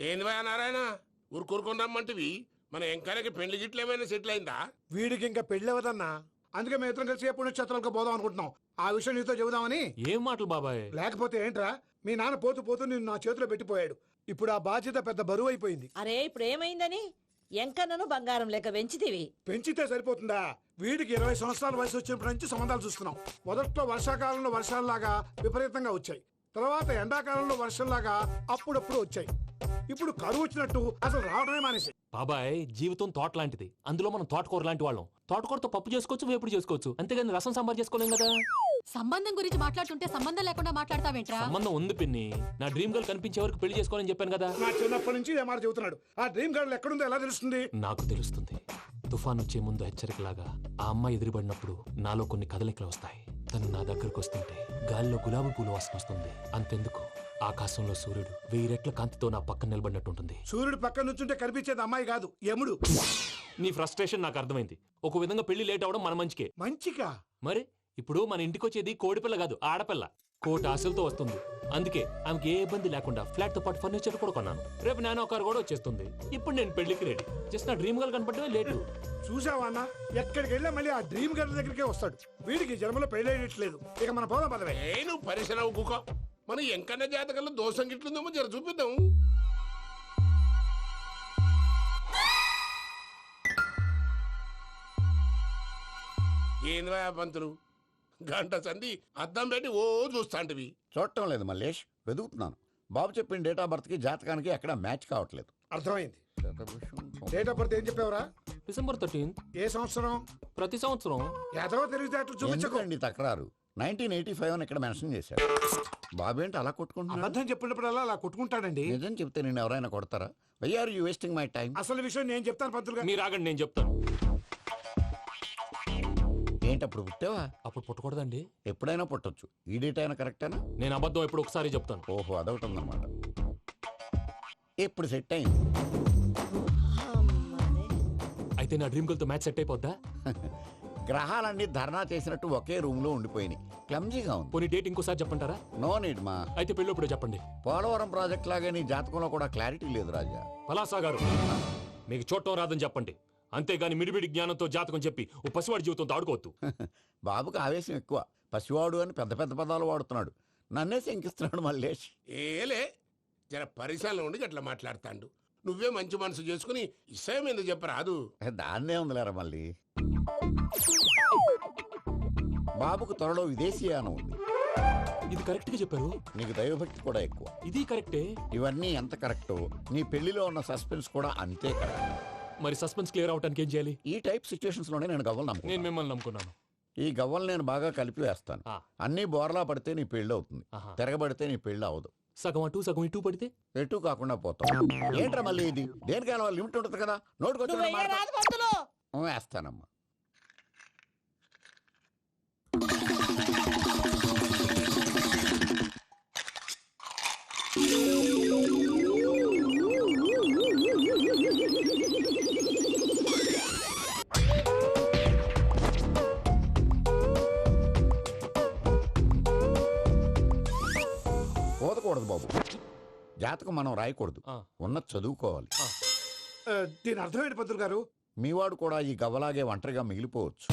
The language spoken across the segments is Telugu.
ఏంది భయ నారాయణ ఊరుకూరుకొని రమ్మంటివి మన ఎంకరకి పెళ్లి గిట్లు ఏమైనా సెటిల్ అయిందా? వీడికి ఇంకా పెళ్లి అవ్వదన్నా. అందుకే మేము ఇద్దరం కలిసి పుణ్యక్షేత్రాలకు పోదాం అనుకుంటున్నాం. ఆ విషయం నీతో చెబుదామని. ఏం మాటలు బాబాయ్? లేకపోతే ఏంట్రా, మీ నాన్న పోతూ పోతూ నిన్ను నా చేతిలో పెట్టిపోయాడు. ఇప్పుడు ఆ బాధ్యత పెద్ద బరువు అయిపోయింది. అరే ఇప్పుడు ఏమైందని? ఎంకన్నను బంగారం లెక్క పెంచితివి. పెంచితే సరిపోతుందా? వీడికి 20 సంవత్సరాల వయసు వచ్చినప్పటి నుంచి సంబంధాలు చూస్తున్నాం. మొదట్లో వర్షాకాలంలో వర్షాలలాగా విపరీతంగా వచ్చాయి. తర్వాత ఎండాకాలంలో వర్షంలాగా అప్పుడప్పుడు వచ్చాయి. ఇప్పుడు కరువు వచ్చినట్టు అసలు రావడమే మానేసి. బాబాయ్ జీవితం తోట లాంటిది. అందులో మనం తోటకూర లాంటి వాళ్ళం. తోటకూరతో పప్పు చేసుకోవచ్చు, వేపుడు చేసుకోవచ్చు, అంతేగాని రసం సాంబార్ చేసుకోలేం కదా. సంబంధం గురించి మాట్లాడుతుంటే సంబంధం లేకుండా మాట్లాడతావేంట్రా? సంబంధం ఉంది పిన్ని. నా డ్రీమ్ గర్ల్ కనిపించే వరకు పెళ్లి చేసుకోవాలని చెప్పాను కదా. నా చిన్నప్పటి నుంచి ఏ మాట చెబుతున్నాడు. ఆ డ్రీమ్ గర్ల్ ఎక్కడుందో ఎలా తెలుస్తుంది? నాకు తెలుస్తుంది. తుఫాన్ వచ్చే ముందు హెచ్చరికలాగా ఆ అమ్మాయి ఎదురుపడినప్పుడు నాలో కొన్ని కదలికలు వస్తాయి. తను నా దగ్గరకు వస్తుంటే గాలిలో గులాబీ పూలు వాసన వస్తుంది. అంతెందుకు, ఆకాశంలో సూర్యుడు 1000 రెట్ల కాంతితో నా పక్కన నిలబడినట్టుంటుంది. సూర్యుడు పక్కన నుంచుంటే కనిపించేది అమ్మాయి కాదు, యముడు. నీ ఫ్రస్ట్రేషన్ నాకు అర్థమైంది. ఒక విధంగా పెళ్లి లేట్ అవడం మన మంచికే. మంచిగా? మరి ఇప్పుడు మన ఇంటికి వచ్చేది కోడిపిల్ల కాదు, ఆడపిల్ల. కోటి ఆశలతో వస్తుంది. అందుకే ఆమెకి ఏ ఇబ్బంది లేకుండా ఫ్లాట్ తో పాటు ఫర్నిచర్ కూడా కొన్నాను. రేపు నానో కారు కూడా వచ్చేస్తుంది. ఇప్పుడు నేను పెళ్లికి రెడీ. జస్ట్ నా డ్రీమ్ గర్ల్ కనపడమే లేటు. చూసావా అన్న, ఎక్కడికి వెళ్ళా మళ్ళీ ఆ డ్రీమ్ గర్ల్ దగ్గరికే వస్తాడు. వీడికి జన్మలో పెళ్ళేయట్లేదు. ఇక మన పోదాం పదవే. నువ్వు పరిశ్రమ కుక మన ఎంకన్న జాతకంలో దోషం గిట్లుందేమో జర చూపిద్దాం. ఏంది భయ పంతులు, గంట సంధి అద్దం పెట్టి ఓ చూస్తాంటివి. చూడటం లేదు మల్లేష్, వెతుకుతున్నాను. బాబు చెప్పిన డేట్ ఆఫ్ బర్త్ కి జాతకానికి ఎక్కడ మ్యాచ్ కావట్లేదు. అర్థమైంది. డేట్ ఆఫ్ బర్త్ ఏం చెప్పావురా? December 13th. ఏ సంవత్సరం? ప్రతి సంవత్సరం. ఎదవ తెలివితేటలు చూపించకండి. ఎందుకండి తక్రారు? 1985 అని ఇక్కడ మెన్షన్ చేశారు. బాబు ఏంటి అలా కొట్టుకుంటున్నా? అబద్ధం చెప్పినప్పుడల్లా అలా కొట్టుకుంటాడండి. నిజం చెప్తే నేను ఎవరైనా కొడతారా? Why are you wasting my time? అసలు విషయం నేను చెప్తాను పంతులు గారు. మీరు ఆగండి, నేను చెప్తాను. ఏంటి అప్పుడు పుట్టావా? అప్పుడు పుట్టకూడదండి. ఎప్పుడైనా పుట్టొచ్చు. ఈ డేట్ అయినా కరెక్టేనా? నేను అబద్ధం ఎప్పుడు ఒకసారి చెప్తాను. ఓహో, అదొకటి ఉందన్నమాట. ఎప్పుడు సెట్ అయింది? అయితే నా డ్రీమ్ గర్ల్ తో మ్యాచ్ సెట్ అయిపోద్దా? గ్రహాలన్నీ ధర్నా చేసినట్టు ఒకే రూమ్ లో ఉండిపోయినాయి. క్లమ్జీగా ఉంది. పోనీ డేట్ ఇంకోసారి చెప్పంటారా? నో నీడ్ మా. అయితే పెళ్ళి ఇప్పుడు చెప్పండి. పోలవరం ప్రాజెక్ట్ లాగే నీ జాతకంలో కూడా క్లారిటీ లేదు రాజా. పలాసా గారు, మీకు చూడటం రాదని చెప్పండి. అంతేగాని మిడిమిడి జ్ఞానంతో జాతకం చెప్పి ఓ పసివాడి జీవితంతో ఆడుకోవద్దు. బాబుకి ఆవేశం ఎక్కువ. పసివాడు అని పెద్ద పెద్ద పదాలు వాడుతున్నాడు. నన్నే శంకిస్తున్నాడు మల్లేష్. ఏలే జర పరిశ్రమలో ఉండి అట్లా మాట్లాడతాండు. నువ్వే మంచి మనసు చేసుకుని ఇష్టం ఎందుకు చెప్పరాదు? దాన్నే ఉందిలేరా మళ్ళీ. బాబుకు త్వరలో విదేశీయానం ఉంది. ఇది కరెక్ట్ గా చెప్పారు. నీకు దైవభక్తి కూడా ఎక్కువ. ఇది కరెక్టే. ఇవన్నీ ఎంత కరెక్టో నీ పెళ్లిలో ఉన్న సస్పెన్స్ కూడా అంతే కరెక్ట్. మరి సస్పెన్స్ క్లియర్ అవడానికి ఏం చేయాలి? ఈ టైప్ సిచ్యువేషన్స్ లోనే నేను గవ్వలు నేను నమ్ముకున్నాను. మిమ్మల్ని నమ్ముకున్నాను. ఈ గవ్వలు నేను బాగా కలిపి వేస్తాను. అన్ని బోర్లా పడితే నీ పెళ్లి అవుతుంది. తిరగబడితే నీ పెళ్లి అవదు. సగం అటు సగం ఇటు పడితే ఎటు కాకుండా పోతాం. ఏంట్రా మళ్ళీ ఇది? దేనికైనా లిమిట్ ఉంటుంది కదా. నువ్వు వెయ్యరాదు పంతులు. నోటుకొచ్చి వేస్తానమ్మా. పోదకూడదు బాబు. జాతకం మనం రాయకూడదు, ఉన్నది చదువుకోవాలి. దీని అర్థం ఏంటి పంతులు గారు? మీవాడు కూడా ఈ గవ్వలాగే ఒంటరిగా మిగిలిపోవచ్చు.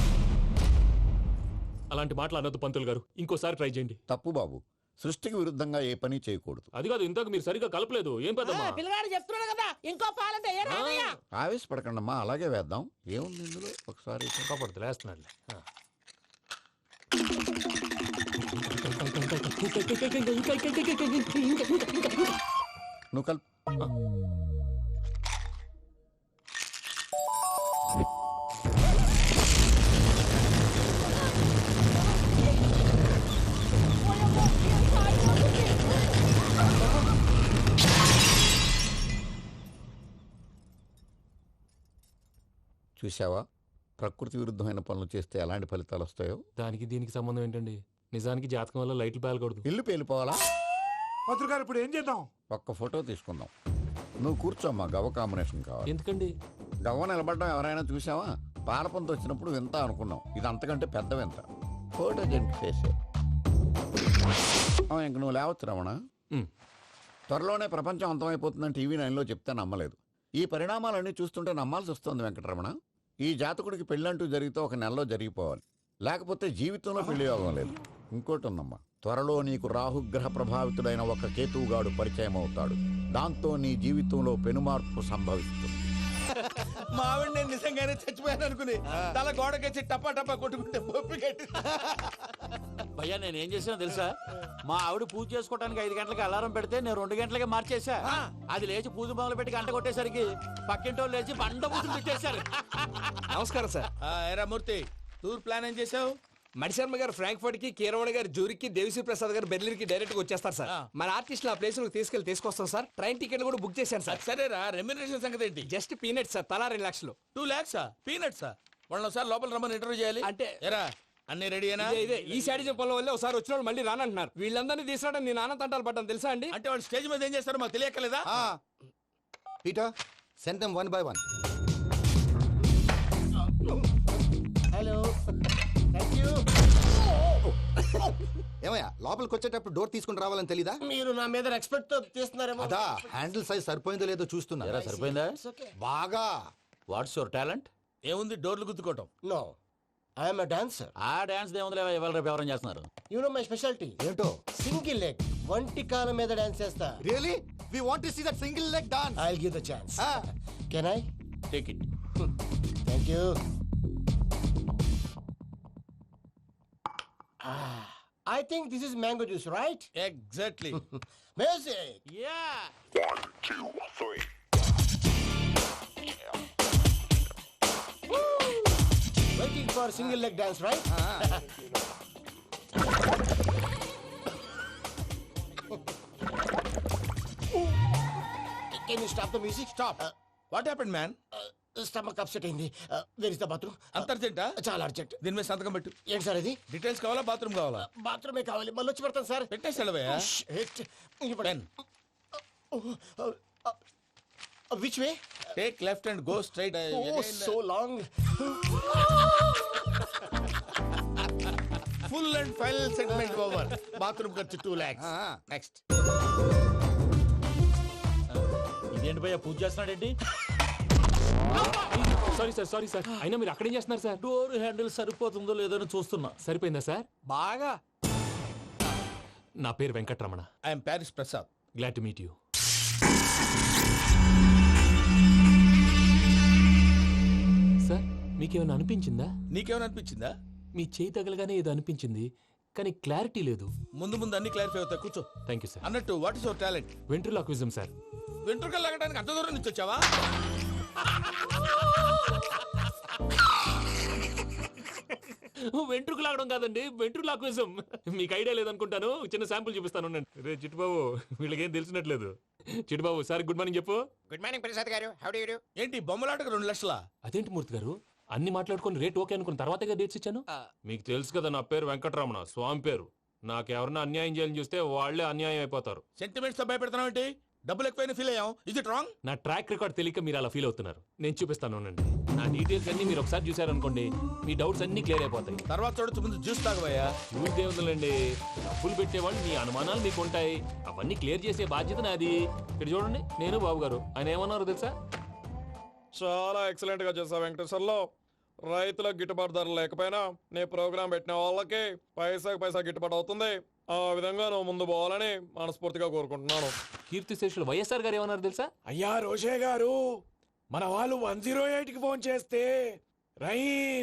అలాంటి మాటలు అనొద్దు పంతులు గారు. ఇంకోసారి ట్రై చేయండి. తప్పు బాబు. సృష్టికి విరుద్ధంగా ఏ పని చేయకూడదు. అది కాదు, ఇంతకు మీరు సరిగ్గా కలపలేదు. ఏం పెద్దమ్మా? పిల్లగాడు చెప్తున్నాడు కదా, ఇంకో పాలంటే ఏ రాదయ్యా. ఆవేశపడకండమ్మా, అలాగే వేద్దాం. ఏముంది ఇందులో? ఒకసారి కాపాడుతు లేస్తున్నాడు. నువ్వు కల్. చూసావా, ప్రకృతి విరుద్ధమైన పనులు చేస్తే ఎలాంటి ఫలితాలు వస్తాయో. దానికి దీనికి సంబంధం ఏంటండి? నిజానికి జాతకం వల్ల లైట్లు పేలకూడదు. ఇల్లు పేలిపోవాలా? పంతులు గారు ఇప్పుడు ఏం చేద్దాం? ఒక్క ఫోటో తీసుకుందాం. నువ్వు కూర్చోమ్మా, గవ్వ కాంబినేషన్ కావాలి. ఎందుకండి? గవ్వ నిలబడడం ఎవరైనా చూసావా? పాలపంత వచ్చినప్పుడు వింత అనుకున్నాం, ఇది అంతకంటే పెద్ద వింత. ఫోటో జంప్ చేసే ఇంక నువ్వు లేవచ్చు రమణ. త్వరలోనే ప్రపంచం అంతమైపోతుందని టీవీ 9లో చెప్తే నమ్మలేదు. ఈ పరిణామాలన్నీ చూస్తుంటే నమ్మాల్సి వస్తుంది వెంకటరమణ. ఈ జాతకుడికి పెళ్ళంటూ జరిగితే ఒక నెలలో జరిగిపోవాలి, లేకపోతే జీవితంలో పెళ్లి యోగం లేదు. ఇంకోటి ఉందమ్మా, త్వరలో నీకు రాహుగ్రహ ప్రభావితుడైన ఒక కేతువుగాడు పరిచయం అవుతాడు. దాంతో నీ జీవితంలో పెనుమార్పు సంభవిస్తుంది. మా ఆవిడ నేను నిజంగానే చచ్చిపోయాను అనుకుని తల గోడకొచ్చి టపా టపా కొట్టుకుంటే బొప్పి కట్టి. భయ్యా నేనేం చేసానో తెలుసా? మా ఆవిడ పూజ చేసుకోవడానికి 5 గంటలకి అలారం పెడితే నేను 2 గంటలకి మార్చేసా. అది లేచి పూజ మొదలు పెట్టి గంట కొట్టేసరికి పక్కింటోళ్ళు లేచి బండ పూజలు పెట్టేశారు. నమస్కారం సార్. ఏరా మూర్తి, టూర్ ప్లాన్ ఏం చేసావు? మణిశర్మ గారు ఫ్రాంక్ఫర్ట్ కి, కీరవాణి గారు జూరికి, దేవిశ్రీ ప్రసాద్ గారు బెర్లిన్ కి డైరెక్ట్ గా వచ్చేస్తారు సార్. మన ఆర్టిస్ట్ ఆ ప్లేస్ తీసుకొస్తాం సార్. ట్రైన్ టికెట్ కూడా బుక్ చేశాను సార్. సరేరా, రెమ్యూనరేషన్ సంగతి ఏంటి? జస్ట్ పీనట్ సార్, తలా 2 లక్షలు. 2 lakhs పీనట్సా? వాళ్ళని ఒకసారి లోపల రమ్మని ఇంటర్వ్యూ చేయాలి. అంటే ఎరా అన్ని రెడీయేనా? ఇదే ఈ శాడిజం పొలం వల్లే ఒకసారి వచ్చిన వాళ్ళు మళ్ళీ రానంటున్నారు. వీళ్ళందరినీ తీసుకురావడం నేను నాన్న తంటాలు పడ్డాను తెలుసా అండి. అంటే వాళ్ళు స్టేజ్ మీద ఏం చేస్తారో మాకు తెలియక్కలేదా? Peter, send them one by one. Hello thank you. ఏమయ్యా లోపలికి వచ్చేటప్పుడు డోర్ తీసుకుని రావాలని తెలీదా? మీరు నా మీద రెస్పెక్ట్ తో తీస్తున్నారేమో. అదా హ్యాండిల్ సైజ్ సరిపోయిందో లేదో చూస్తున్నా. ఎరా సరిపోయిందా? బాగా. What's your talent? ఏముంది డోర్లు గుద్దుకోవటం. No I'm a dancer. ఆ డాన్స్ దేవుందిలే, ఇవాళ రేపు ఎవరైనా చేస్తున్నారు. You know my speciality. ఏంటో? సింగిల్ లెగ్, వంటి కాలం మీద డాన్స్ చేస్తా. Really we want to see that single leg dance. I will give the chance. Can I? Take it. Thank you. I think this is mango juice, right? Exactly. Music. Yeah Waiting for single leg dance, right? Can you stop the music? Stop. What happened man? Stomach upset అయింది. Where is the bathroom? అంత అర్జెంటా? చాలా అర్జెంట్. దీని మీద సంతకం పెట్టు. ఏంటి సార్ ఇది? డీటెయిల్స్ కావాలా, బాత్రూమ్ కావాలా? బాత్రూమే కావాలి. మళ్ళీ వచ్చి పెడతాను సార్. పెట్టేసి వెళ్ళవయ్యా. Pen. Which way? Take left and go straight. Oh, so long. Full and final segment over. Bathroom ఖర్చు 2 lakhs. నెక్స్ట్. ఇదేంటి భయ్యా పూజ చేస్తున్నాడేంటి? Sorry sir. అయినా మీరు అక్కడేం చేస్తున్నారు సార్? డోర్ హ్యాండిల్ సరిపోతుందో లేదో అని చూస్తున్నా. సరిపోయిందా సార్? బాగా. నా పేరు Venkataramana. I'm Paris Prasad. Glad to meet you. Sir మీకేమైనా అనిపించిందా? నీకేమైనా అనిపించిందా? మీ చేయి తగలగానే ఏదో అనిపించింది, కానీ క్లారిటీ లేదు. ముందు ముందు అన్ని క్లారిఫై అవుతాయి, కూర్చో. Thank you sir. అన్నట్టు what is your talent? Ventriloquism sir. వెంట్రుకలు లాగడానికి అంత దూరం నుంచి వచ్చావా? వెంట్రుకు లాగడం కాదండి, వెంట్రులాక్విజం. మీకు ఐడియా లేదనుకుంటాను, చిన్న శాంపుల్ చూపిస్తాను. రే చిట్టుబాబు, వీళ్ళకేం తెలిసినట్లేదు. చిట్టుబాబు సార్ గుడ్ మార్నింగ్ చెప్పు. Good morning Prasad garu. How do you do? ఏంటి బొమ్మలాటకు 2 లక్షలా? అదేంటి మూర్తి గారు, అన్ని మాట్లాడుకుని రేట్ ఓకే అనుకున్న తర్వాతగా డేట్స్ ఇచ్చాను. మీకు తెలుసు కదా నా పేరు వెంకటరమణ, స్వామి పేరు. నాకెవరన్నా అన్యాయం చేయాలని చూస్తే వాళ్లే అన్యాయం అయిపోతారు. సెంటిమెంట్స్ తో భయపెడతావు ఏంటి? డబ్బులు ఎక్కువైనా ఫీల్ అయ్యాం. Is it wrong? నా ట్రాక్ రికార్డ్ తెలియక మీరు అలా ఫీల్ అవుతున్నారు. నేను చూపిస్తాను ఉండండి. నా డీటెయిల్స్ అన్ని మీరు ఒకసారి చూసారనుకోండి, మీ డౌట్స్ అన్ని క్లియర్ అయిపోతాయి. తర్వాత చూడొచ్చు, ముందు జ్యూస్ తాగబోయా. చూస్తే ఉందండి, డబ్బులు పెట్టేవాళ్ళు మీ అనుమానాలు మీకు ఉంటాయి, అవన్నీ క్లియర్ చేసే బాధ్యత నాది. ఇక్కడ చూడండి, నేను బాబు గారు. ఆయన ఏమన్నారు తెలుసా? చాలా ఎక్సలెంట్ గా చేసావు వెంకటేశ్వర్లో. రైతులకు గిట్టుబాటు ధర లేకపోయినా నీ ప్రోగ్రాం పెట్టిన వాళ్ళకి పైసాకి పైసా గిట్టుబాటు అవుతుంది. ఆ విధంగా నువ్వు ముందు పోవాలని మనస్ఫూర్తిగా కోరుకుంటున్నాను. కీర్తిశేషులు వైఎస్ఆర్ గారు ఏమన్నారు తెలుసా? అయ్యా రోషే గారు, మన వాళ్ళు 108కి ఫోన్ చేస్తే రై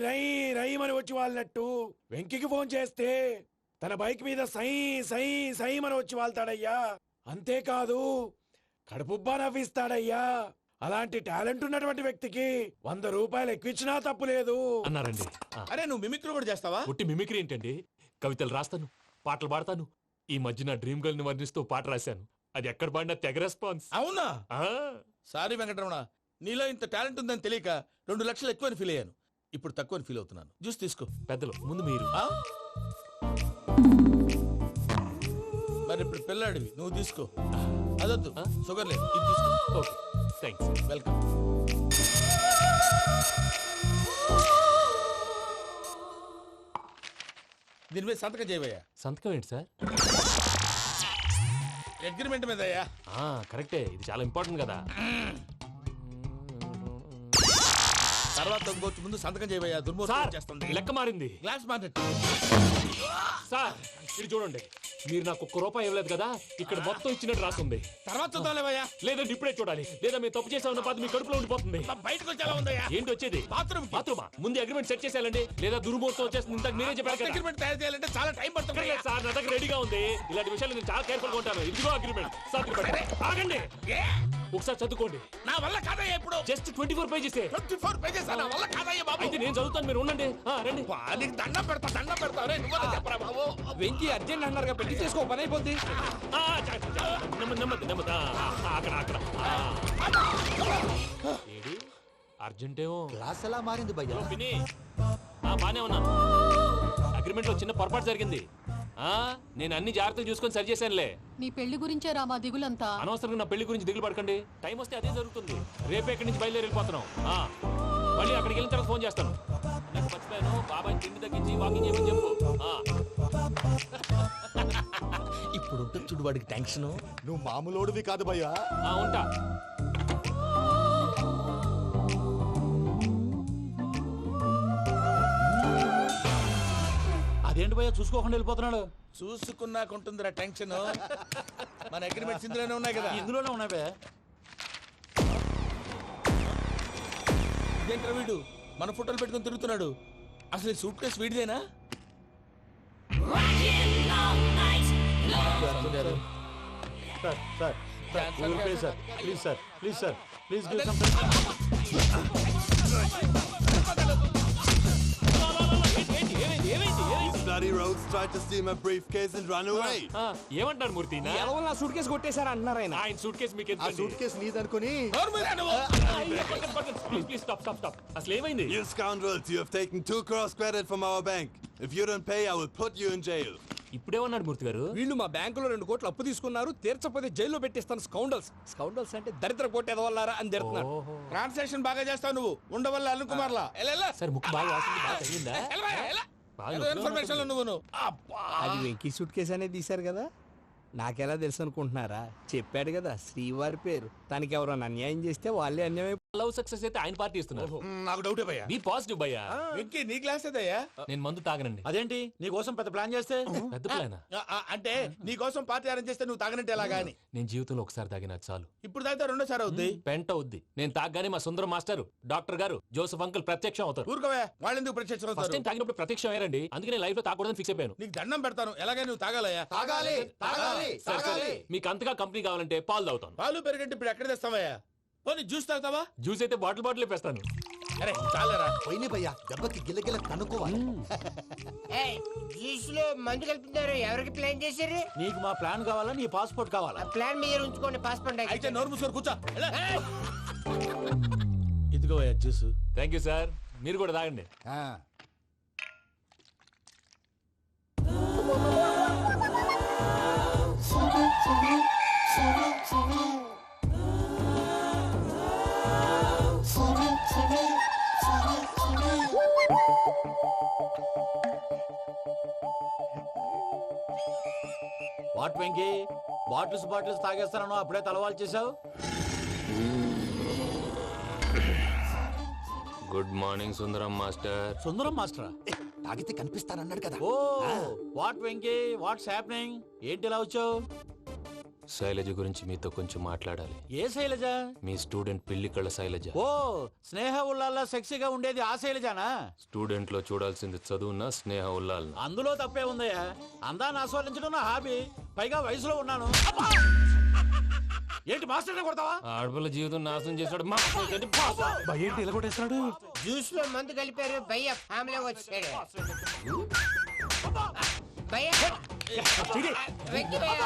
రై రై అని వచ్చి వాళ్ళనట్టు, వెంకికి ఫోన్ చేస్తే తన బైక్ మీద సై సై సై అని వచ్చి వాళ్తాడయ్యా. అంతేకాదు కడుపుబ్బా నవ్విస్తాడయ్యా. అలాంటి టాలెంట్ ఉన్నటువంటి వ్యక్తికి 100 రూపాయలు ఎక్కువిచ్చినా తప్పు లేదు అన్నారండి. అరే నువ్వు మిమిక్రీ కూడా చేస్తావా? పుట్టి మిమిక్రీ ఏంటండి, కవితలు రాస్తాను, పాటలు పాడతాను. ఈ మధ్య నా డ్రీమ్ గర్ల్ ని వర్ణిస్తూ పాట రాశాను, అది ఎక్కడ పాడినా తెగ రెస్పాన్స్. అవునా? సారీ వెంకటరమణ, నీలో ఇంత టాలెంట్ ఉందని తెలియక 2 లక్షలు ఎక్కువని ఫీల్ అయ్యాను. ఇప్పుడు తక్కువని ఫీల్ అవుతున్నాను. జ్యూస్ తీసుకో. పెద్దలు ముందు మీరు. మరి ఇప్పుడు పిల్లాడివి, నువ్వు తీసుకో. అదొద్దు, షుగర్ లేదు, ఇది తీసుకో. Okay thanks. వెల్కమ్. దీని మీద సంతకం చేయవయ్యా. సంతకం ఏంటి సార్? అగ్రిమెంట్ మీద అయ్యా. కరెక్టే, ఇది చాలా ఇంపార్టెంట్ కదా. తర్వాత ఇంకొచ్చి ముందు సంతకం చేయబోయా. సార్ దుర్మోహం చేస్తుంది. లెక్క మారింది. Glass market. సార్ ఇది చూడండి, మీరు నాకు ₹1 ఇవ్వలేదు కదా, ఇక్కడ మొత్తం ఇచ్చినట్టు రాస్తుంది. తర్వాత చూద్దాంలేవయ్యా. లేదంటే ఇప్పుడే చూడాలి, లేదా మేము తప్పు చేసామన్న బాధ మీ కడుపులో ఉండిపోతుంది. బయటకు వచ్చి ఎలా ఉందయ్యా? ఏంటి వచ్చేది? బాత్రూమ్ బాత్రూమా? ముందు అగ్రిమెంట్ సెట్ చేసేయాలండి, లేదా దుర్మూర్తం వచ్చేస్తుంది. ఇంతకు మీరే చెప్పారు కదా. అగ్రిమెంట్ తయారు చేయాలంటే చాలా టైం పడుతుంది. అక్కర్లేదు సార్, నా దగ్గర రెడీగా ఉంది. ఇలాంటి విషయాలు నేను చాలా కేర్ఫుల్ గా ఉంటాను. ఇదిగో అగ్రిమెంట్. ఆగండి, ఒకసారి చదువుకోండి. నా వల్ల కాదయ్యా. ఇప్పుడు జస్ట్ 24 పేజెస్. 24 పేజెస్ నా వల్ల కాదయ్యా బాబు. అయితే నేను చదువుతాను, మీరు ఉండండి. రండి. నీకు దండం పెడతా. రే నువ్వు చెప్పరా బాబు. వెంకీ అర్జెంట్ అన్నారుగా, పెళ్లి చేసుకో, పని అయిపోద్ది. నెమ్మది. అక్కడ ఏడి అర్జెంటేమో. క్లాస్ ఎలా మారింది భయ్యా? పిన్ని, బానే ఉన్నాను. అగ్రిమెంట్ లో చిన్న పొరపాటు జరిగింది. నేను అన్ని జాగ్రత్తలు చూసుకొని సరి చేశానులే. నీ పెళ్లి గురించే రా మా దిగులంతా. అనవసరంగా నా పెళ్లి గురించి దిగులు పడకండి. టైం వస్తే అదే జరుగుతుంది. రేపే ఇక్కడి నుంచి బయలుదేరి వెళ్ళిపోతున్నాం. మళ్ళీ అక్కడికి వెళ్ళిన తర్వాత ఫోన్ చేస్తాను. నాకు మర్చిపోయాను, బాబాయ్ తిండి తగ్గించి వాకింగ్ చేయమని చెప్పు. ఇప్పుడు ఉంటుంది చూడు వాడికి టెన్షన్. నువ్వు మామూలోడివి కాదు భయ్యా. ఉంటా. అదేంటి భయ్యా చూసుకోకుండా వెళ్ళిపోతున్నాడు? చూసుకున్నాకుంటుందిరా టెన్షన్. మన అగ్రిమెంట్స్ ఇందులోనే ఉన్నాయి కదా. ఇందులోనే ఉన్నాయి భయ్యా. ఇదేంట్రా వీడు మన ఫోటోలు పెట్టుకొని తిరుగుతున్నాడు? అసలు ఈ సూట్ కేసు వీడిదేనా? Bloody rogues tried to steal my briefcase and run away. ఏమంటారు మూర్తి? ఎవరో నా సూట్ కేసు కొట్టేశారు అంటున్నారు ఆయన. ఆయన సూట్ కేసు మీకు ఆ సూట్ కేసు నీదనుకుని ప్లీజ్ స్టాప్. అసలు ఏమైంది? You scoundrels, you have taken 2 crores credit from our bank. If you don't pay, I will put you in jail. ఇప్పుడేమన్నాడు మూర్తి గారు? వీళ్ళు మా బ్యాంకులో 2 కోట్లు అప్పు తీసుకున్నారు, తీర్చకపోతే జైల్లో పెట్టిస్తాను. స్కౌండల్స్ అంటే దరిద్ర కొట్టేదవల్లారా అని తిడుతున్నారు. ట్రాన్సాక్షన్ బాగా చేస్తావు నువ్వు. ఉండవల్ల అరుణ్ కుమార్ లా. సార్ ముక్కు బాగా వాసింది, బాగా తగ్గిందా? ఇన్ఫర్మేషన్ నువ్వు. అది వెంకీ సూట్ కేసు అనేది తీశారు కదా, నాకెలా తెలుసు అనుకుంటున్నారా? చెప్పాడు కదా శ్రీవారి పేరు. తనకి ఎవరైనా అన్యాయం చేస్తే వాళ్ళే అన్యాయం. లవ్ సక్సెస్ అయితే ఆయన పార్టీ ఇస్తున్నారు. నాకు డౌటే భయ్యా. బీ పాజిటివ్ భయ్యా. వెంకీ నీ గ్లాస్ ఏదయ్యా? నేను మందు తాగనండి. అదేంటి నీ కోసం పెద్ద ప్లాన్ చేస్తే? పెద్ద ప్లాన్ అంటే నీ కోసం పార్టీ అరేంజ్ చేస్తే నువ్వు తాగనంటే ఎలాగా అని. నేను జీవితంలో ఒకసారి తాగినా చాలు. ఇప్పుడు తాగితే రెండోసారి అవుద్ది. పెంట అవుద్ది. నేను తాగగానే మా సుందరం మాస్టర్, డాక్టర్ గారు, జోసెఫ్ అంకుల్ ప్రత్యక్షం అవుతారు. ఊరుకోవే, వాళ్ళు ఎందుకు ప్రత్యక్షం ఫస్ట్ అవుతారు? టైం తాగినప్పుడు ప్రత్యక్షం అయ్యారండి. అందుకే లైఫ్ లో తాగకూడదని ఫిక్స్ అయిపోయాను. నీకు దండం పెడతాను, ఎలాగే నువ్వు తాగాలయ్యా. సరే, మీకు అంతగా కంపెనీ కావాలంటే పాలు తాగుతాను. పాలు పెరిగంటే ఇప్పుడు ఎక్కడ తెస్తావయ్యా? పోనీ జ్యూస్ తాగుతావా? జ్యూస్ అయితే బాటిల్ వేస్తాను. అరే చాలరా. పోయిన భయ్యా, దెబ్బకి గిల్లగిల్ల కనుక్కోవాలి. జ్యూస్ లో మందు కలుపుతున్నారు. ఎవరికి ప్లాన్ చేశారు? నీకు మా ప్లాన్ కావాలా, నీ పాస్పోర్ట్ కావాలా? ప్లాన్ మీద ఉంచుకోండి, పాస్పోర్ట్ అయితే నోరు మూసుకొని కూర్చో. ఇదిగో జ్యూస్. Thank you sir. మీరు కూడా తాగండి. వాట్ వెంకీ, బాటిల్స్ తాగేస్తానో అప్పుడే తలవాలు చేసావు? Good morning Sundaram master. Sundaram మాస్టరా? తాగితే కనిపిస్తానన్నాడు కదా. Oh what Venky, what's happening? ఏంటి ఇలా వచ్చావు? శైలజ గురించి మీతో కొంచెం మాట్లాడాలి. ఏ శైలజ? మీ స్టూడెంట్ పిల్లి కళ్ళ శైలజ. ఓ స్నేహ ఉల్లాల్లో సెక్సీగా ఉండేది ఆ శైలజానా? స్టూడెంట్ లో చూడాల్సింది చదువున స్నేహ ఉల్లాల్. అందులో తప్పే ఉందయ్యా. అందాన్ని ఆస్వాదించడం నా హాబీ. పైగా వయసులో ఉన్నాను. ఏంటి మాస్టర్ కొడతావా? ఆడపిల్ల జీవితం నాశనం చేశాడు. ఏంటి ఇలా కొట్టేస్తాడు? జ్యూస్ లో మందు కలిపారు. భయ్య ఫ్యామిలీ వచ్చాడు. వెంకీ భయ్య,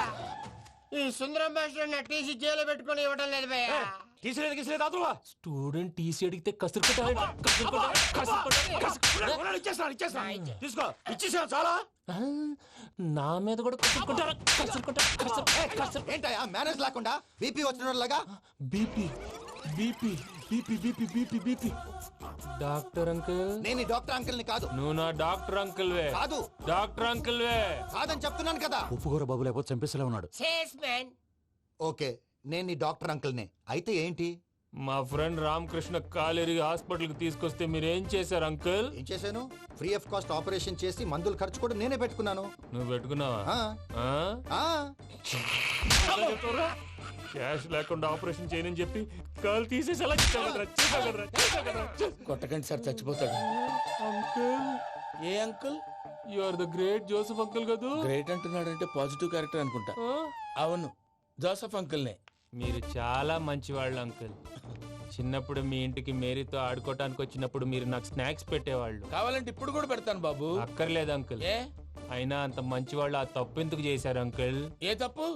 ఈ సుందరం మాస్టర్ నా టీసీ జైలు పెట్టుకుని ఇవ్వడం లేదు భయ్య. స్టూడెంట్ టీసీ అడిగితే కసురు తీసుకో, ఇచ్చేసాను చాలా. నా మీద కూడా ఏంటయ్యా మేనేజ్ లేకుండా బీపీ వచ్చినలాగా? BP doctor uncle. నేను డాక్టర్ అంకుల్ ని కాదు. నువ్వు నా డాక్టర్ అంకుల్ వే. కాదు డాక్టర్ అంకుల్ వే. కాదని చెప్తున్నాను కదా. ఉప్పుకూర బాబు లేకపోతే చంపేసేలా ఉన్నాడు. సేల్స్ మ్యాన్ ఓకే, నేను నీ డాక్టర్ అంకుల్నే. అయితే ఏంటి? మా ఫ్రెండ్ రామకృష్ణ కాలేరికి హాస్పిటల్కి తీసుకొస్తే మీరేం చేశారు అంకుల్? ఏం చేశాను? ఫ్రీ ఆఫ్ కాస్ట్ ఆపరేషన్ చేసి మందుల ఖర్చు కూడా నేనే పెట్టుకున్నాను. నువ్వు పెట్టుకున్నావా? క్యాష్ లేకుండా ఆపరేషన్ చేయనని చెప్పి కాల్ తీసేసి అలా కొట్టకండి సార్, చచ్చిపోతాడు. అంకుల్, ఏ uncle? You are the great Joseph uncle కదా? గ్రేట్ అంటున్నాడంటే పాజిటివ్ క్యారెక్టర్ అనుకుంటా. అవును, జోసఫ్ అంకుల్నే. మీరు చాలా మంచివాళ్ళు అంకుల్. చిన్నప్పుడు మీ ఇంటికి మేరీతో ఆడుకోవటానికి వచ్చినప్పుడు మీరు నాకు స్నాక్స్ పెట్టేవాళ్ళు. కావాలంటే ఇప్పుడు కూడా పెడతాను బాబు. అక్కర్లేదు అంకుల్. ఏ అయినా అంత మంచివాళ్ళు ఆ తప్పు ఎందుకు చేశారు అంకుల్? ఏ తప్పు?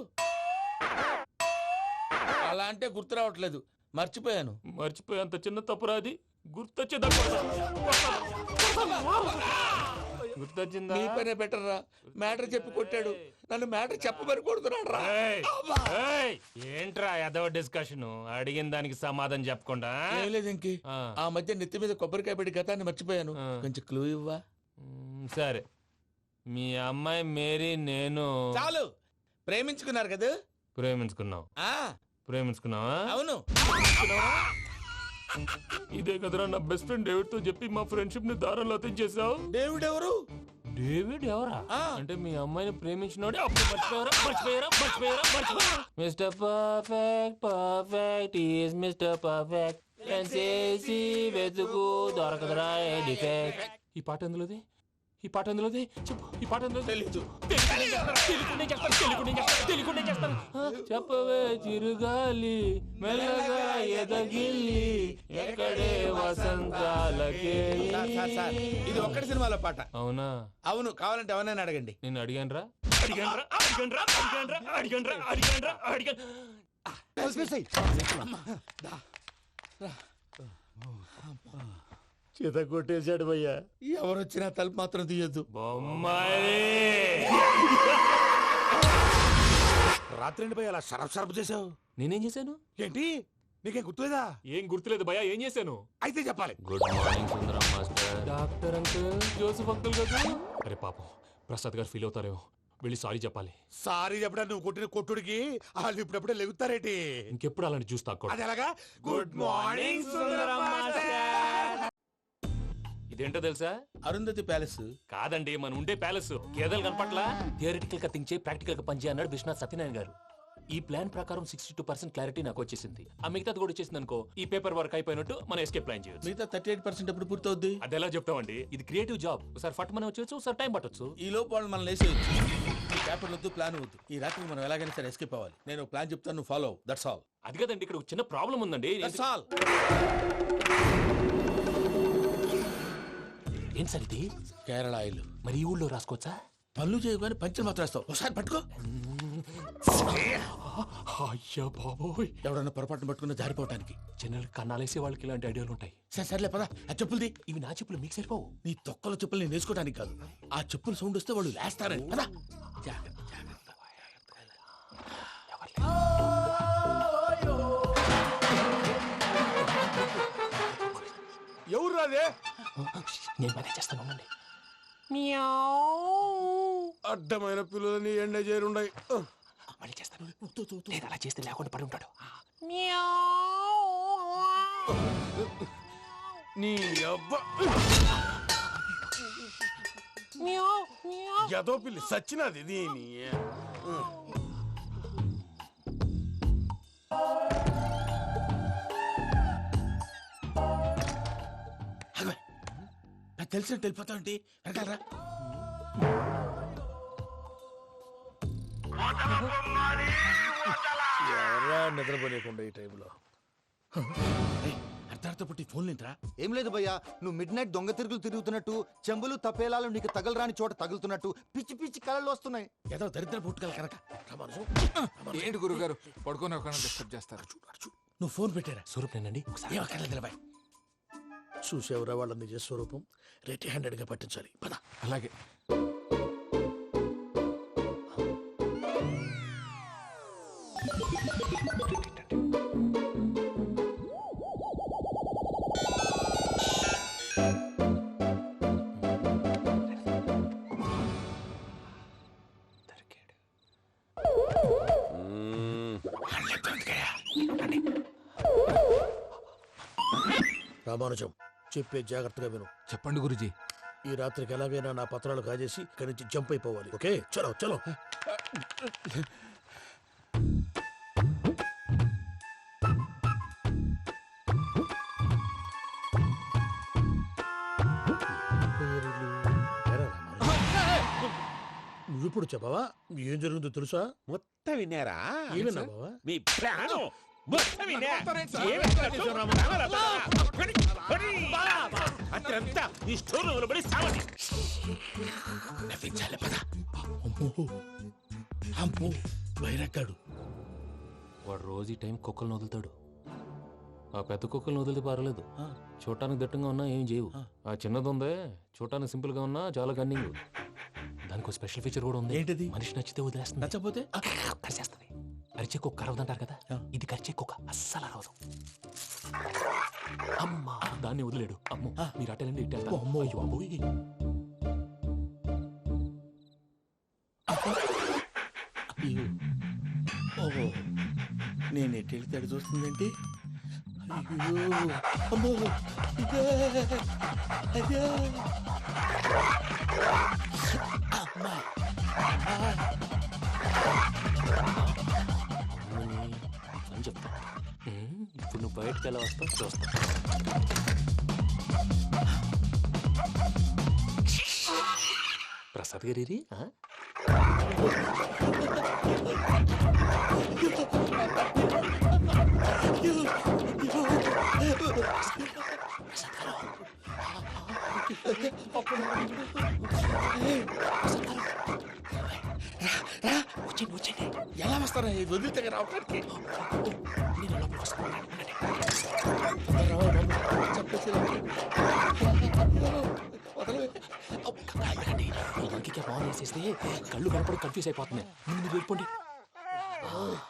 అలా అంటే గుర్తు రావట్లేదు, మర్చిపోయాను. మర్చిపోయేంత చిన్న తప్పురా అది? గుర్తొచ్చిందా? నీ పనే బెటర్ రా. మ్యాటర్ చెప్పి కొట్టాడు, నన్ను మ్యాటర్ చెప్పమని కొడుతున్నాడు రా. ఏంట్రా ఎదవ డిస్కషన్? అడిగిన దానికి సమాధానం చెప్పకుండా? ఏం లేదు ఇంకి, ఆ మధ్య నెత్తి మీద కొబ్బరికాయ పెట్టి గతాన్ని మర్చిపోయాను. కొంచెం క్లూ ఇవ్వా? సరే, మీ అమ్మాయి మేరీ నేను చాలు. ప్రేమించుకున్నారు కదా? ప్రేమించుకున్నావు. ప్రేమించుకున్నావా? అవును. ఇదే కదరా నా బెస్ట్ ఫ్రెండ్ డేవిడ్ తో చెప్పి మా ఫ్రెండ్షిప్ ని దారంలో తెచ్చేసావు. డేవిడ్ ఎవరు? డేవిడ్ ఎవరా? అంటే మీ అమ్మాయిని ప్రేమించినోడే అప్పుడు మర్చిపోయారా? Mister perfect, perfect is mister perfect చేసి వెతుకు దొరకదురా డిఫెక్ట్. ఈ పాట ఎందులోది? చెప్పు. ఈ పాట ఎందులో? తెలీదు. చెప్పవే చిరుగాలి మెల్లగా ఎదగిల్లి ఎక్కడే వసంతాలకే. ఇది ఒక్కటి సినిమాలో పాట. అవునా? అవును. కావాలంటే ఎవరైనా అడగండి. నేను అడిగాను. చేత కొట్టేశాడు భయ్యా. ఎవరొచ్చినా తలుపు మాత్రం తీయద్దు. రాత్రి భయ అలా సరఫ్ చేసావు. నేనేం చేశాను? ఏంటి, నీకేం గుర్తులేదా? ఏం గుర్తులేదు భయ్యా. ఏం చేశాను? అయితే చెప్పాలి. Good morning Sundaram master. Doctor uncle, Joseph uncle కదా? అరే పాపం, ప్రసాద్ గారు ఫీల్ అవుతారేమో. వెళ్ళి సారీ చెప్పాలి. సారీ చెప్పడా? నువ్వు కొట్టిన కొట్టుడికి వాళ్ళు ఇప్పుడప్పుడే లెగుతారేటి? ఇంకెప్పుడు అలాంటి జ్యూస్ తాక్కూడదు. అది ఎలాగా? Good morning Sundaram master. ఇదేంటో తెలుసా? అరుంధతి ప్యాలెస్ కాదండి, మన ఉండే ప్యాలెస్. గేదెలు కనపట్లా? థియరిటికల్ గా థింక్ చేయి, ప్రాక్టికల్ గా పనిచేయ అన్నాడు విశ్వనాథ్ సత్యనారాయణ గారు. ఈ ప్లాన్ ప్రకారం 62% క్లారిటీ నాకు వచ్చేసింది. ఆ మిగతాది కూడా వచ్చేసింది అనుకో, ఈ పేపర్ వర్క్ అయిపోయినట్టు మనం ఎస్కేప్ ప్లాన్ చేయొచ్చు. మిగతా 38% ఎప్పుడు పూర్తవుద్ది? అది ఎలా చెప్తామండి? ఇది క్రియేటివ్ జాబ్. ఒకసారి ఫట్ మనం వచ్చేచ్చు, ఒకసారి టైం పట్టొచ్చు. ఈ లోపు వాళ్ళు మనం లేసేయచ్చు. ఈ పేపర్ వద్దు, ప్లాన్ వద్దు. ఈ రాత్రి మనం ఎలాగైనా సరే ఎస్కేప్ అవ్వాలి. నేను ప్లాన్ చెప్తాను, నువ్వు ఫాలో. That's all. అది కదండి, ఇక్కడ ఒక చిన్న ప్రాబ్లం ఉందండి. That's all. ఏం సార్ ఇది? కేరళ ఆయిల్. మరి ఈ ఊళ్ళో రాసుకోవచ్చా? పనులు చేయగానే పంచర్ మాత్రం వేస్తావు. ఒకసారి పట్టుకో. అయ్యా బాబోయ్, ఎవడన్నా పొరపాటును పట్టుకున్న జారిపోవటానికి. జనరల్ కన్నాలేసే వాళ్ళకి ఇలాంటి ఐడియాలు ఉంటాయి. సర్లే పదా. ఆ చెప్పులది. ఇవి నా చెప్పులు, మీకు సరిపోవు. నీ తొక్కల చెప్పులు నేను వేసుకోవడానికి కాదు, ఆ చెప్పులు సౌండ్ వస్తే వాళ్ళు లేస్తారని. పదా. ఎవరు రాదే? నేను పనే చేస్తాను. అడ్డమైన పిల్లలని ఎండ చేరుండయి. మళ్ళీ చేస్తాను. నేను అలా చేస్తే లేకుండా పడి ఉంటాడు. నీ అబ్బా ఎదో పిల్లి సచ్చినది దీని. తెలిసినట్టు వెళ్ళిపోతా ఉంటే వెనకాలరా. ఎవరా నిద్రపోలేకుండా ఈ టైంలో? అర్ధార్థ పుట్టి ఫోన్ లేంట్రా. ఏం లేదు భయ్యా, నువ్వు మిడ్ నైట్ దొంగ తిరుగులు తిరుగుతున్నట్టు, చెంబులు తపేలాలు నీకు తగలరాని చోట తగులుతున్నట్టు పిచ్చి పిచ్చి కళలు వస్తున్నాయి. ఏదో దరిద్ర పుట్టుకల కనుక. ఏంటి గురుగారు పడుకొని ఒక డిస్టర్బ్ చేస్తారు? నువ్వు ఫోన్ పెట్టారా? స్వరూప్ నేనండి. నిలబాయ్. చూసేవరా వాళ్ళ నిజ స్వరూపం? రెట్టి హ్యాండెడ్ గా పట్టించాలి. పద. అలాగే. రామానుజం చెప్పే జాగ్రత్తగా విను. చెప్పండి గురుజీ. ఈ రాత్రికి ఎలాగైనా నా పత్రాలు కాజేసి ఇక్కడి నుంచి జంప్ అయిపోవాలి. ఓకే, చలో చలో. నువ్విప్పుడు చెప్పవా ఏం జరుగుతుందో తెలుసా? మొత్తం విన్నారా? ఏమన్నా బావా? మీ ప్రాణం మొత్తం విన్నా. అత్రంతా ఈ స్టోర్ రూమ్ లో పడి సావండి. నవ్వించాలి పద. అమ్మో అమ్మో బైరక్కాడు. వాడు రోజు ఈ టైం కుక్కలను వదులుతాడు. ఆ పెద్ద కుక్కలను వదిలితే పర్లేదు, చూడటానికి దట్టంగా ఉన్నా ఏం చేయవు. ఆ చిన్నది ఉందే చూడటానికి సింపుల్ గా ఉన్నా చాలా కన్నింగ్. దానికి ఒక స్పెషల్ ఫీచర్ కూడా ఉంది. ఏంటిది? మనిషి నచ్చితే వదిలేస్తుంది, నచ్చపోతే కరిచేస్తుంది. అరిచే కుక్క అరవదంటారు కదా, ఇది కరిచే కుక్క అస్సలు అరవదు. అమ్మా దాన్ని వదిలేడు. అమ్మో మీరు అటెండి ఇటు వెళ్తారు. అమ్మో అయ్యో అబ్బోయ్. ఓహో నేను ఎటు వెళ్తాడు చూస్తుందంటే అయ్యో అమ్మో ఇదే అయ్యో అమ్మా అని చెప్తా. ఇప్పుడు నువ్వు బయటకు ఎలా వస్తావు చూస్తా. ప్రసాద్ గారి వచ్చండి. ఎలా వస్తారా వదిలితే రావడానికి? నేను లోపలికి వస్తాను. ఇంకే బాగా వేసేస్తే కళ్ళు కనపడి కన్ఫ్యూజ్ అయిపోతున్నాయి. ముందు మీరు వెళ్ళిపోండి.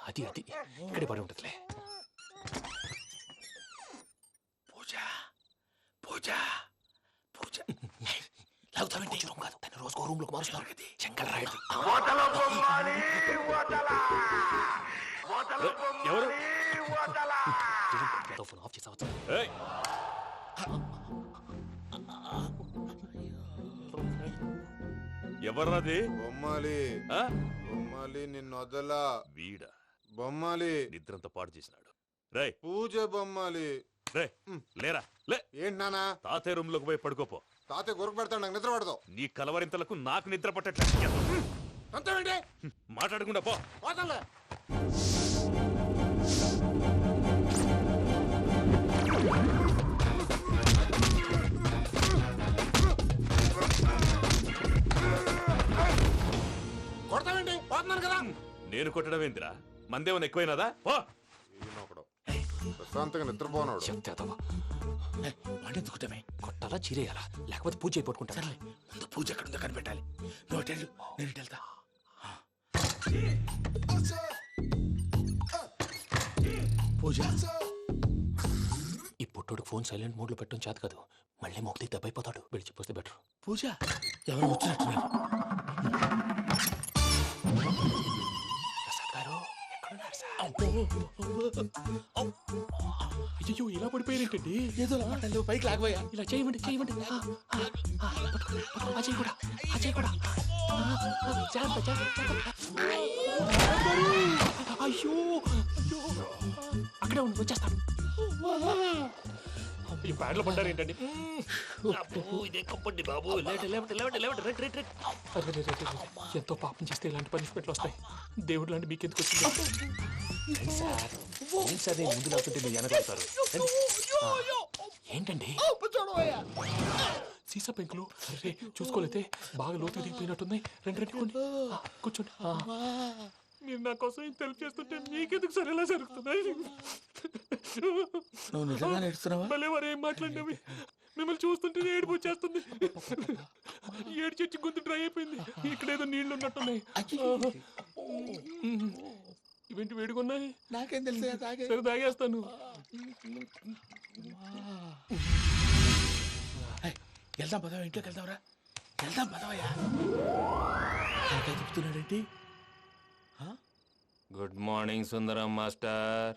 అది అది ఇక్కడే పడి ఉంటుందిలే. పూజ పూజ పూజ లాగుతామంటే రూమ్ కాదు, తన రోజుకో రూమ్ లోకి మారుస్తున్నారు కదా. శంకర్ రాయుడు ఎవరు? ఫోన్ ఆఫ్ చేసావచ్చు. ఎవర్రాది? బొమ్మాలి బొమ్మాలి నిన్ను వదలా. వీడ బొమ్మాలి నిద్రంతా పాడు చేసినాడు. రే పూజ బొమ్మాలి. రే లేరా లే. ఏంటి నానా? తాతయ్య రూమ్ లోకి పోయి పడుకోపో. తాతయ్య గురకు పెడతాడు, నాకు నిద్ర పడతావు. నీ కలవరింతలకు నాకు నిద్ర పట్టట్లేదు. అంతేంటి మాట్లాడకుండా పో. కొడతావేంటి? పోతున్నాను కదా. నేను కొట్టడం ఏంటిరా? మందేమన్నా ఎక్కువైనదా? పో. ప్రశాంతంగా నిద్రపోనాడు. వాడెందుకుంటామే? కొట్టాలా చీరేయాలా లేకపోతే పూజ అయిపోట్టుకుంటా. సర్లే ముందు పూజ ఎక్కడ ఉందో కనిపెట్టాలి. నువ్వు అటెండు, నేను ఇటు వెళ్తా. పూజ ఈ పుట్టోడికి ఫోన్ సైలెంట్ మోడ్ లో పెట్టడం చేత కాదు. మళ్ళీ మొక్కి దెబ్బైపోతాడు. వెళ్ళి చెప్పొస్తే బెటర్. పూజ ఎవరు వచ్చినట్టున్నారు. ప్రసాద్ గారు ఎక్కడున్నారు సార్? అయ్యో ఇలా పడిపోయారేంటండి? ఏదో మాటలు పైకి లాగబోయా. ఇలా చేయమండి చేయమండి. అజయ్ కూడా అజయ్ కూడా. అయ్యో అక్కడే ఉండి వచ్చేస్తాను. ఈ బ్యాడ్లో పడ్డారు ఏంటండి? ఎంతో పాపం చేస్తే ఇలాంటి పనిష్మెంట్లు వస్తాయి. దేవుడు లాంటి మీకెందుకు వచ్చింది సార్? ముందు లేకుంటే మీరు వెనకాడతారు. ఏంటండి సీసా పెంకులు? చూసుకోలేతే బాగా లోతు దిగిపోయినట్టున్నాయి. రండి కూర్చోండి. మీరు నా కోసం ఇంత హెల్ప్ చేస్తుంటే మీకెందుకు సరే ఎలా జరుగుతున్నాయి? నువ్వు నిజంగా నేర్చుతున్నావా? భలే వారు ఏం మాట్లాడినవి. మిమ్మల్ని చూస్తుంటే ఏడుపు వచ్చేస్తుంది. ఏడు చెట్టు గొంతు డ్రై అయిపోయింది. ఇక్కడ ఏదో నీళ్లు ఉన్నట్టున్నాయి. ఇవేంటి వేడుకున్నాయి? నాకేం తెలుసు. సరే తాగేస్తాను. వెళ్దాం పదవా, ఇంట్లోకి వెళ్దాంరా. వెళ్దాం పదవయ్యా. చెప్తున్నాడేంటి? Good morning Sundaram master.